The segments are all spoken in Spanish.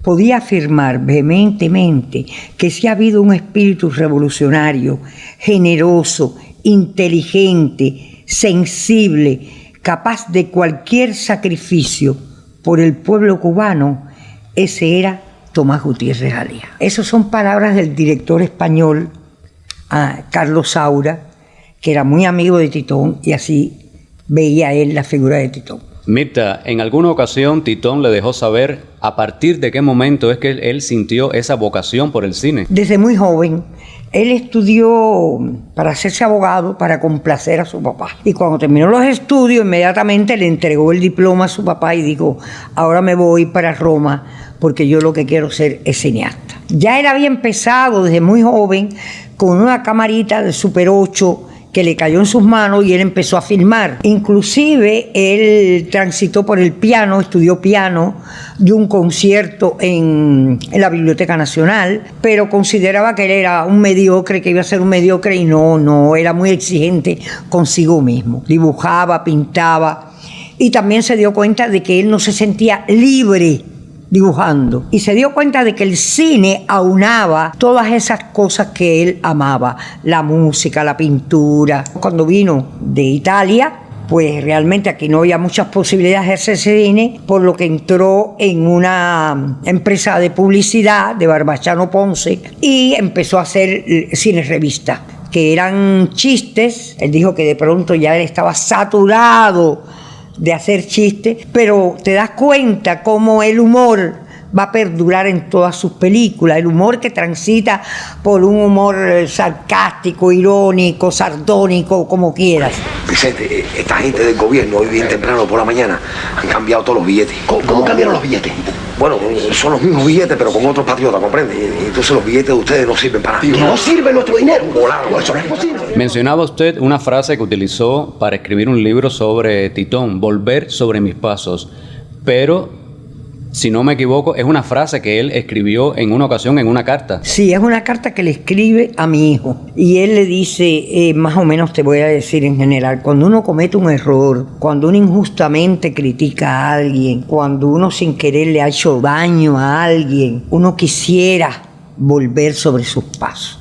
podía afirmar vehementemente que si ha habido un espíritu revolucionario, generoso, inteligente, sensible, capaz de cualquier sacrificio por el pueblo cubano, ese era Tomás Gutiérrez Alía. Esas son palabras del director español Carlos Saura, que era muy amigo de Titón, y así veía él la figura de Titón. Mirta, en alguna ocasión Titón le dejó saber a partir de qué momento es que él sintió esa vocación por el cine. Desde muy joven. Él estudió para hacerse abogado, para complacer a su papá. Y cuando terminó los estudios, inmediatamente le entregó el diploma a su papá y dijo, ahora me voy para Roma porque yo lo que quiero ser es cineasta. Ya él había empezado desde muy joven con una camarita de Super 8 que le cayó en sus manos y él empezó a filmar. Inclusive él transitó por el piano, estudió piano, dio un concierto en la Biblioteca Nacional, pero consideraba que él era un mediocre, que iba a ser un mediocre, y no, era muy exigente consigo mismo. Dibujaba, pintaba, y también se dio cuenta de que él no se sentía libre dibujando, y se dio cuenta de que el cine aunaba todas esas cosas que él amaba, la música, la pintura. Cuando vino de Italia, pues realmente aquí no había muchas posibilidades de hacer cine, por lo que entró en una empresa de publicidad de Barbachano Ponce y empezó a hacer cine revista, que eran chistes. Él dijo que de pronto ya él estaba saturado de hacer chistes, pero te das cuenta cómo el humor va a perdurar en todas sus películas, el humor que transita por un humor sarcástico, irónico, sardónico, como quieras. Vicente, esta gente del gobierno hoy bien temprano por la mañana han cambiado todos los billetes. ¿Cómo cambiaron los billetes? Bueno, son los mismos billetes, pero con otros patriotas, ¿comprende? Y entonces los billetes de ustedes no sirven para nada. ¿No sirve nuestro dinero? Volaron, eso no es posible. Mencionaba usted una frase que utilizó para escribir un libro sobre Titón, volver sobre mis pasos, pero si no me equivoco, es una frase que él escribió en una ocasión en una carta. Sí, es una carta que le escribe a mi hijo. Y él le dice, más o menos te voy a decir en general, cuando uno comete un error, cuando uno injustamente critica a alguien, cuando uno sin querer le ha hecho daño a alguien, uno quisiera volver sobre sus pasos.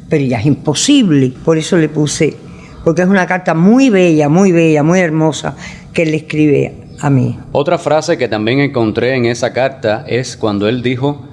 Pero ya es imposible. Por eso le puse, porque es una carta muy bella, muy hermosa, que él le escribe a mí. Otra frase que también encontré en esa carta es cuando él dijo,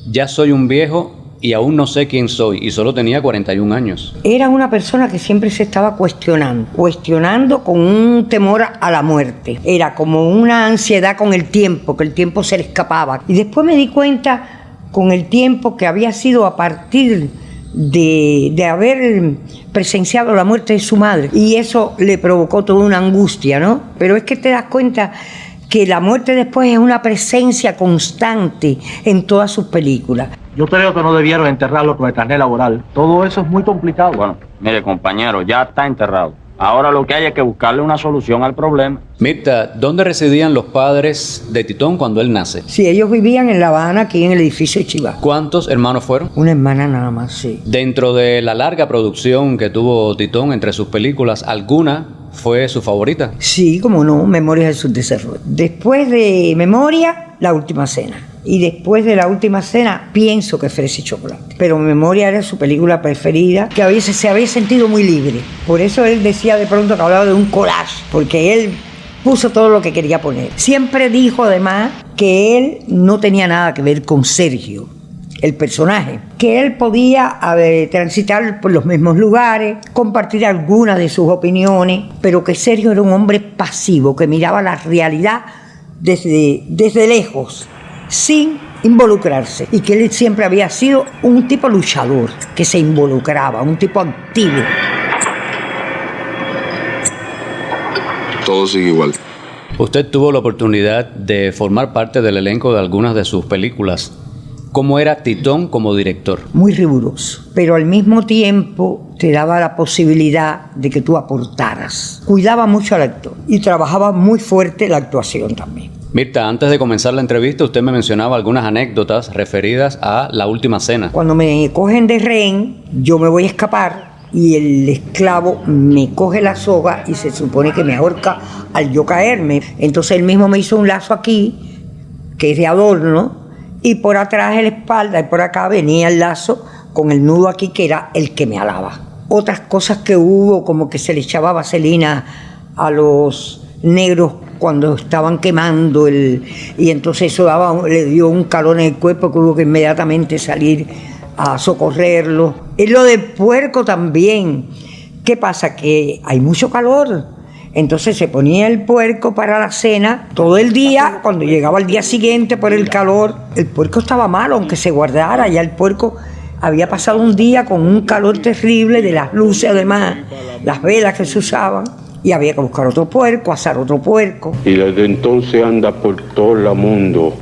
ya soy un viejo y aún no sé quién soy, y solo tenía 41 años. Era una persona que siempre se estaba cuestionando con un temor a la muerte. Era como una ansiedad con el tiempo, que el tiempo se le escapaba. Y después me di cuenta con el tiempo que había sido a partir de haber presenciado la muerte de su madre, y eso le provocó toda una angustia, ¿no? Pero es que te das cuenta que la muerte después es una presencia constante en todas sus películas. Yo creo que no debieron enterrarlo con el carnet laboral. Todo eso es muy complicado. Bueno, mire, compañero, ya está enterrado. Ahora lo que hay es que buscarle una solución al problema. Mirta, ¿dónde residían los padres de Titón cuando él nace? Sí, ellos vivían en La Habana, aquí en el edificio de Chivá. ¿Cuántos hermanos fueron? Una hermana nada más, sí. Dentro de la larga producción que tuvo Titón entre sus películas, ¿alguna fue su favorita? Sí, como no, Memorias del Subdesarrollo. Después de Memoria, La Última Cena. Y después de La Última Cena, pienso que Fresa y Chocolate. Pero Memoria era su película preferida, que a veces se había sentido muy libre. Por eso él decía de pronto que hablaba de un collage, porque él puso todo lo que quería poner. Siempre dijo además que él no tenía nada que ver con Sergio, el personaje, que él podía transitar por los mismos lugares, compartir algunas de sus opiniones, pero que Sergio era un hombre pasivo, que miraba la realidad desde lejos, sin involucrarse, y que él siempre había sido un tipo luchador, que se involucraba, un tipo activo. Todo sigue igual. Usted tuvo la oportunidad de formar parte del elenco de algunas de sus películas. ¿Cómo era Titón como director? Muy riguroso, pero al mismo tiempo te daba la posibilidad de que tú aportaras. Cuidaba mucho al actor y trabajaba muy fuerte la actuación también. Mirta, antes de comenzar la entrevista, usted me mencionaba algunas anécdotas referidas a La Última Cena. Cuando me cogen de rehén, yo me voy a escapar y el esclavo me coge la soga y se supone que me ahorca al yo caerme. Entonces él mismo me hizo un lazo aquí, que es de adorno, y por atrás en la espalda y por acá venía el lazo con el nudo aquí, que era el que me alaba. Otras cosas que hubo, como que se le echaba vaselina a los negros cuando estaban quemando y entonces eso le dio un calor en el cuerpo que hubo que inmediatamente salir a socorrerlo. Y lo del puerco también. ¿Qué pasa? Que hay mucho calor. Entonces se ponía el puerco para la cena todo el día. Cuando llegaba el día siguiente por el calor, el puerco estaba malo, aunque se guardara. Ya el puerco había pasado un día con un calor terrible de las luces, además, las velas que se usaban. Y había que buscar otro puerco, asar otro puerco. Y desde entonces anda por todo el mundo,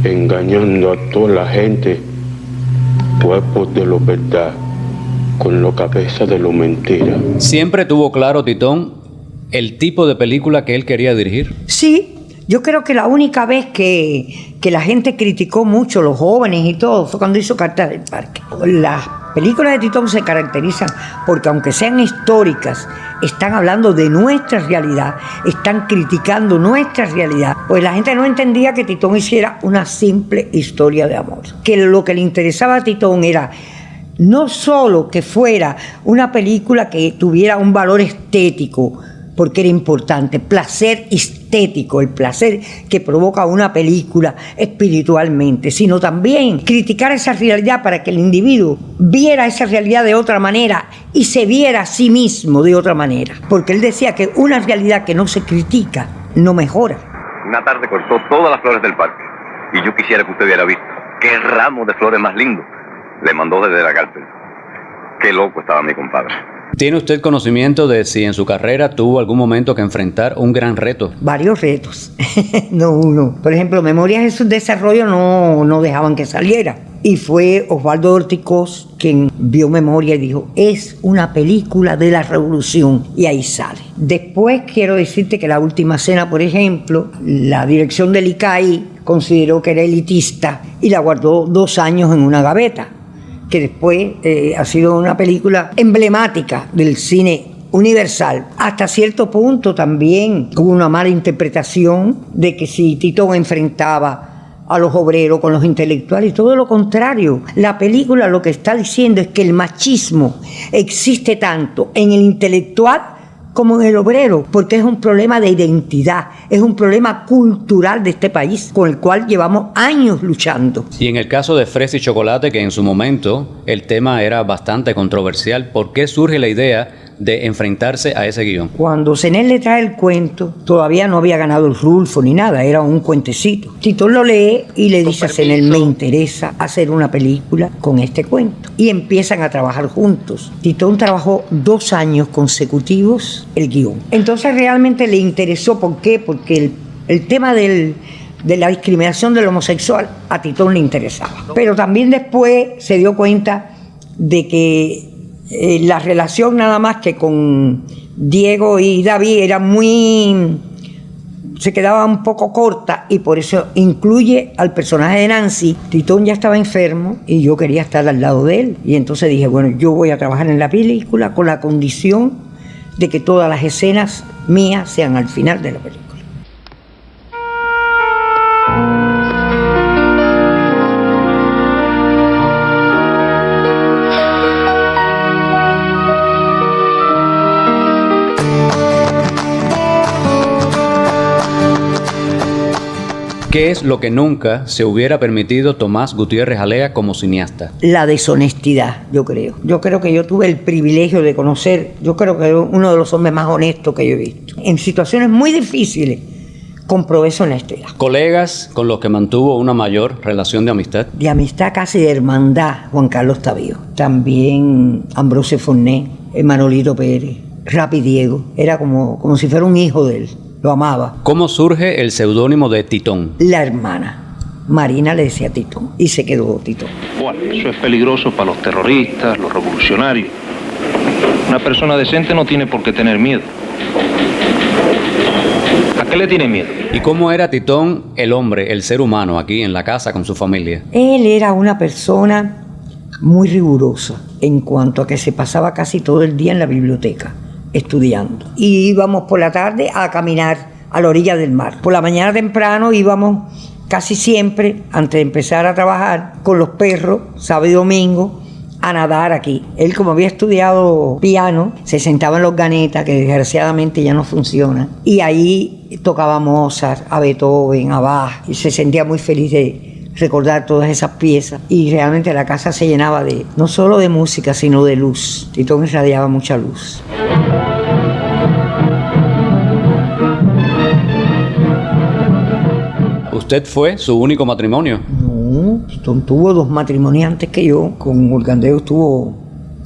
engañando a toda la gente, cuerpos de lo verdad, con la cabeza de lo mentira. ¿Siempre tuvo claro Titón el tipo de película que él quería dirigir? Sí, yo creo que la única vez que la gente criticó mucho, los jóvenes y todo, fue cuando hizo Cartas del Parque. Las películas de Titón se caracterizan porque, aunque sean históricas, están hablando de nuestra realidad, están criticando nuestra realidad. Pues la gente no entendía que Titón hiciera una simple historia de amor. Que lo que le interesaba a Titón era no solo que fuera una película que tuviera un valor estético, porque era importante, placer estético, el placer que provoca una película espiritualmente, sino también criticar esa realidad para que el individuo viera esa realidad de otra manera y se viera a sí mismo de otra manera. Porque él decía que una realidad que no se critica no mejora. Una tarde cortó todas las flores del parque y yo quisiera que usted hubiera visto qué ramo de flores más lindo le mandó desde la cárcel. Qué loco estaba mi compadre. ¿Tiene usted conocimiento de si en su carrera tuvo algún momento que enfrentar un gran reto? Varios retos, no uno. Por ejemplo, Memorias de su desarrollo no dejaban que saliera. Y fue Osvaldo Ortiz quien vio Memoria y dijo, es una película de la revolución, y ahí sale. Después quiero decirte que La Última Cena, por ejemplo, la dirección del ICAI consideró que era elitista y la guardó 2 años en una gaveta, que después ha sido una película emblemática del cine universal. Hasta cierto punto también hubo una mala interpretación de que si Titón enfrentaba a los obreros con los intelectuales, y todo lo contrario. La película lo que está diciendo es que el machismo existe tanto en el intelectual como en el obrero, porque es un problema de identidad, es un problema cultural de este país, con el cual llevamos años luchando. Y en el caso de Fresa y Chocolate, que en su momento el tema era bastante controversial, ¿por qué surge la idea de enfrentarse a ese guión? Cuando Zenel le trae el cuento, todavía no había ganado el Rulfo ni nada, era un cuentecito. Titón lo lee y le dice a Zenel, me interesa hacer una película con este cuento. Y empiezan a trabajar juntos. Titón trabajó 2 años consecutivos el guión. Entonces realmente le interesó. ¿Por qué? Porque el tema de la discriminación del homosexual a Titón le interesaba. Pero también después se dio cuenta de que la relación nada más que con Diego y David era se quedaba un poco corta, y por eso incluye al personaje de Nancy. Titón ya estaba enfermo y yo quería estar al lado de él, y entonces dije, bueno, yo voy a trabajar en la película con la condición de que todas las escenas mías sean al final de la película. ¿Qué es lo que nunca se hubiera permitido Tomás Gutiérrez Alea como cineasta? La deshonestidad, yo creo. Yo creo que yo tuve el privilegio de conocer, yo creo que uno de los hombres más honestos que yo he visto. En situaciones muy difíciles, comprobé su honestidad. ¿Colegas con los que mantuvo una mayor relación de amistad? De amistad, casi de hermandad, Juan Carlos Tavío. También Ambrosio Forné, Manolito Pérez, Rapi Diego. Era como si fuera un hijo de él. Lo amaba. ¿Cómo surge el seudónimo de Titón? La hermana Marina le decía Titón y se quedó Titón. Bueno, eso es peligroso para los terroristas, los revolucionarios. Una persona decente no tiene por qué tener miedo. ¿A qué le tiene miedo? ¿Y cómo era Titón, el hombre, el ser humano, aquí en la casa con su familia? Él era una persona muy rigurosa en cuanto a que se pasaba casi todo el día en la biblioteca estudiando. Y íbamos por la tarde a caminar a la orilla del mar. Por la mañana temprano íbamos casi siempre, antes de empezar a trabajar, con los perros, sábado y domingo, a nadar aquí. Él, como había estudiado piano, se sentaba en los ganetas, que desgraciadamente ya no funcionan, y ahí tocaba Mozart, a Beethoven, a Bach, y se sentía muy feliz de recordar todas esas piezas, y realmente la casa se llenaba de, no solo de música, sino de luz. Titón irradiaba mucha luz. ¿Usted fue su único matrimonio? No, Titón tuvo 2 matrimonios antes que yo. Con Morgandeo estuvo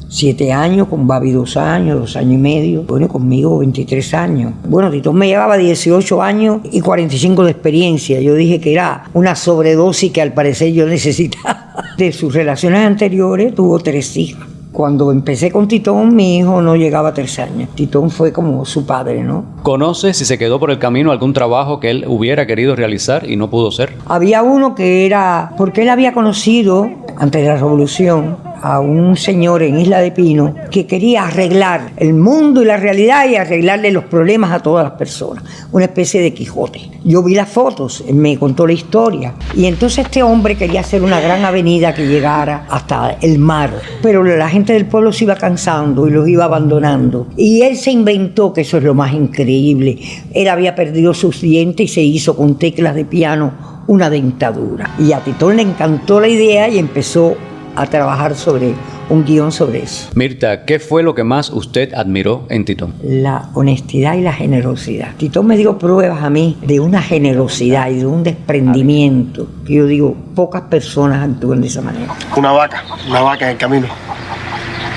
7 años, con Babi 2 años, 2 años y medio. Bueno, conmigo 23 años. Bueno, Titón me llevaba 18 años y 45 de experiencia. Yo dije que era una sobredosis que al parecer yo necesitaba. De sus relaciones anteriores tuvo 3 hijas. Cuando empecé con Titón, mi hijo no llegaba a 3 años. Titón fue como su padre, ¿no? ¿Conoce si se quedó por el camino algún trabajo que él hubiera querido realizar y no pudo ser? Había uno que era, porque él había conocido, antes de la Revolución, a un señor en Isla de Pino que quería arreglar el mundo y la realidad y arreglarle los problemas a todas las personas. Una especie de Quijote. Yo vi las fotos, él me contó la historia. Y entonces este hombre quería hacer una gran avenida que llegara hasta el mar. Pero la gente del pueblo se iba cansando y los iba abandonando. Y él se inventó, que eso es lo más increíble, él había perdido sus dientes y se hizo con teclas de piano una dentadura. Y a Titón le encantó la idea y empezó a trabajar sobre un guión sobre eso. Mirta, ¿qué fue lo que más usted admiró en Titón? La honestidad y la generosidad. Titón me dio pruebas a mí de una generosidad y de un desprendimiento que yo digo, pocas personas actúan de esa manera. Una vaca en el camino.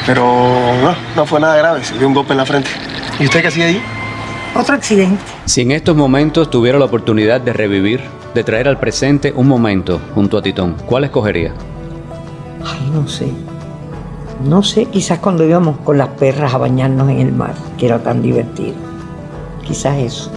Pero no fue nada grave, se dio un golpe en la frente. ¿Y usted qué hacía allí? Otro accidente. Si en estos momentos tuviera la oportunidad de revivir, de traer al presente un momento junto a Titón, ¿cuál escogería? Ay, no sé. No sé, quizás cuando íbamos con las perras a bañarnos en el mar, que era tan divertido. Quizás eso.